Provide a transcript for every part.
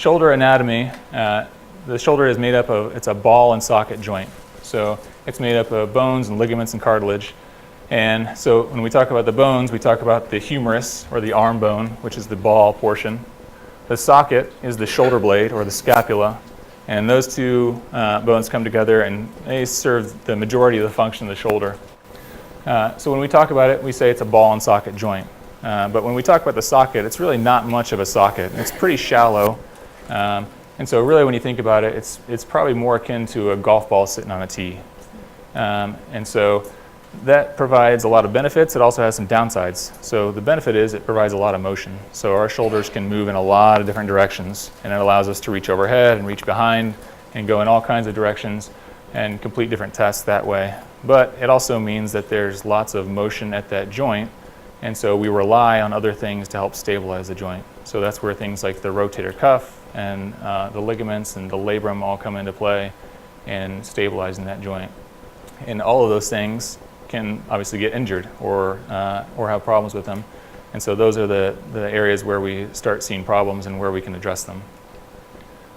shoulder anatomy, the shoulder is made up of, it's a ball and socket joint. So it's made up of bones and ligaments and cartilage. And so when we talk about the bones, we talk about the humerus, or the arm bone, which is the ball portion. The socket is the shoulder blade, or the scapula. And those two bones come together and they serve the majority of the function of the shoulder. So when we talk about it, we say it's a ball and socket joint. But when we talk about the socket, it's really not much of a socket. It's pretty shallow. And so really when you think about it, it's probably more akin to a golf ball sitting on a tee. And so that provides a lot of benefits. It also has some downsides. So the benefit is it provides a lot of motion. So our shoulders can move in a lot of different directions, and it allows us to reach overhead and reach behind and go in all kinds of directions and complete different tasks that way. But it also means that there's lots of motion at that joint, and so we rely on other things to help stabilize the joint. So that's where things like the rotator cuff and the ligaments and the labrum all come into play in stabilizing that joint. And all of those things can obviously get injured or have problems with them. And so those are the areas where we start seeing problems and where we can address them.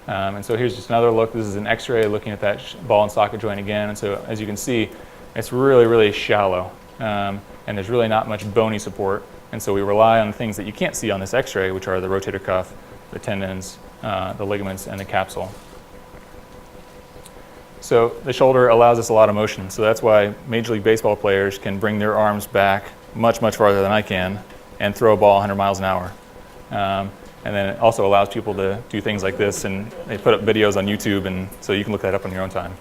And so here's just another look. This is an x-ray looking at that ball and socket joint again. And so as you can see, it's really, really shallow. And there's really not much bony support. And so we rely on things that you can't see on this x-ray, which are the rotator cuff, the tendons, the ligaments, and the capsule. So the shoulder allows us a lot of motion. So that's why Major League Baseball players can bring their arms back much, much farther than I can and throw a ball 100 miles an hour. And then it also allows people to do things like this, and they put up videos on YouTube, and so you can look that up on your own time.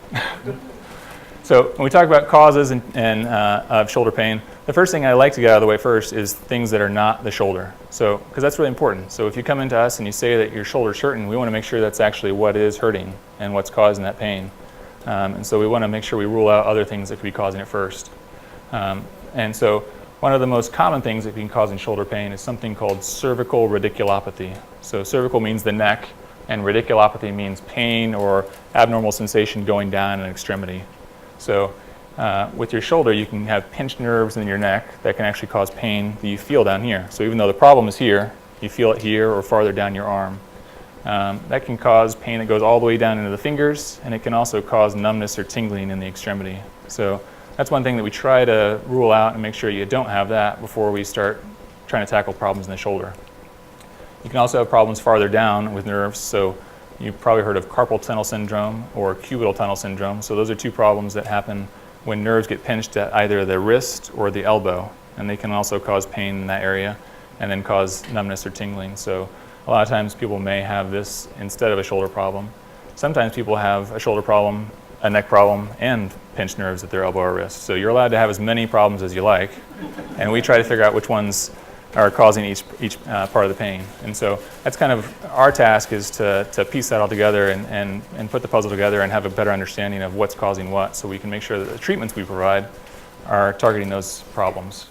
So when we talk about causes of shoulder pain, the first thing I like to get out of the way first is things that are not the shoulder. So, because that's really important. So if you come into us and you say that your shoulder's hurting, we want to make sure that's actually what is hurting and what's causing that pain. And so we want to make sure we rule out other things that could be causing it first. And so one of the most common things that can cause shoulder pain is something called cervical radiculopathy. So cervical means the neck, and radiculopathy means pain or abnormal sensation going down an extremity. So with your shoulder, you can have pinched nerves in your neck that can actually cause pain that you feel down here. So even though the problem is here, you feel it here or farther down your arm. That can cause pain that goes all the way down into the fingers, and it can also cause numbness or tingling in the extremity. So that's one thing that we try to rule out and make sure you don't have that before we start trying to tackle problems in the shoulder. You can also have problems farther down with nerves. So you've probably heard of carpal tunnel syndrome or cubital tunnel syndrome. So those are two problems that happen when nerves get pinched at either the wrist or the elbow, and they can also cause pain in that area and then cause numbness or tingling. So a lot of times people may have this instead of a shoulder problem. Sometimes people have a shoulder problem, a neck problem, and pinched nerves at their elbow or wrist. So you're allowed to have as many problems as you like, and we try to figure out which ones are causing each part of the pain. And so that's kind of our task, is to piece that all together and put the puzzle together and have a better understanding of what's causing what, so we can make sure that the treatments we provide are targeting those problems.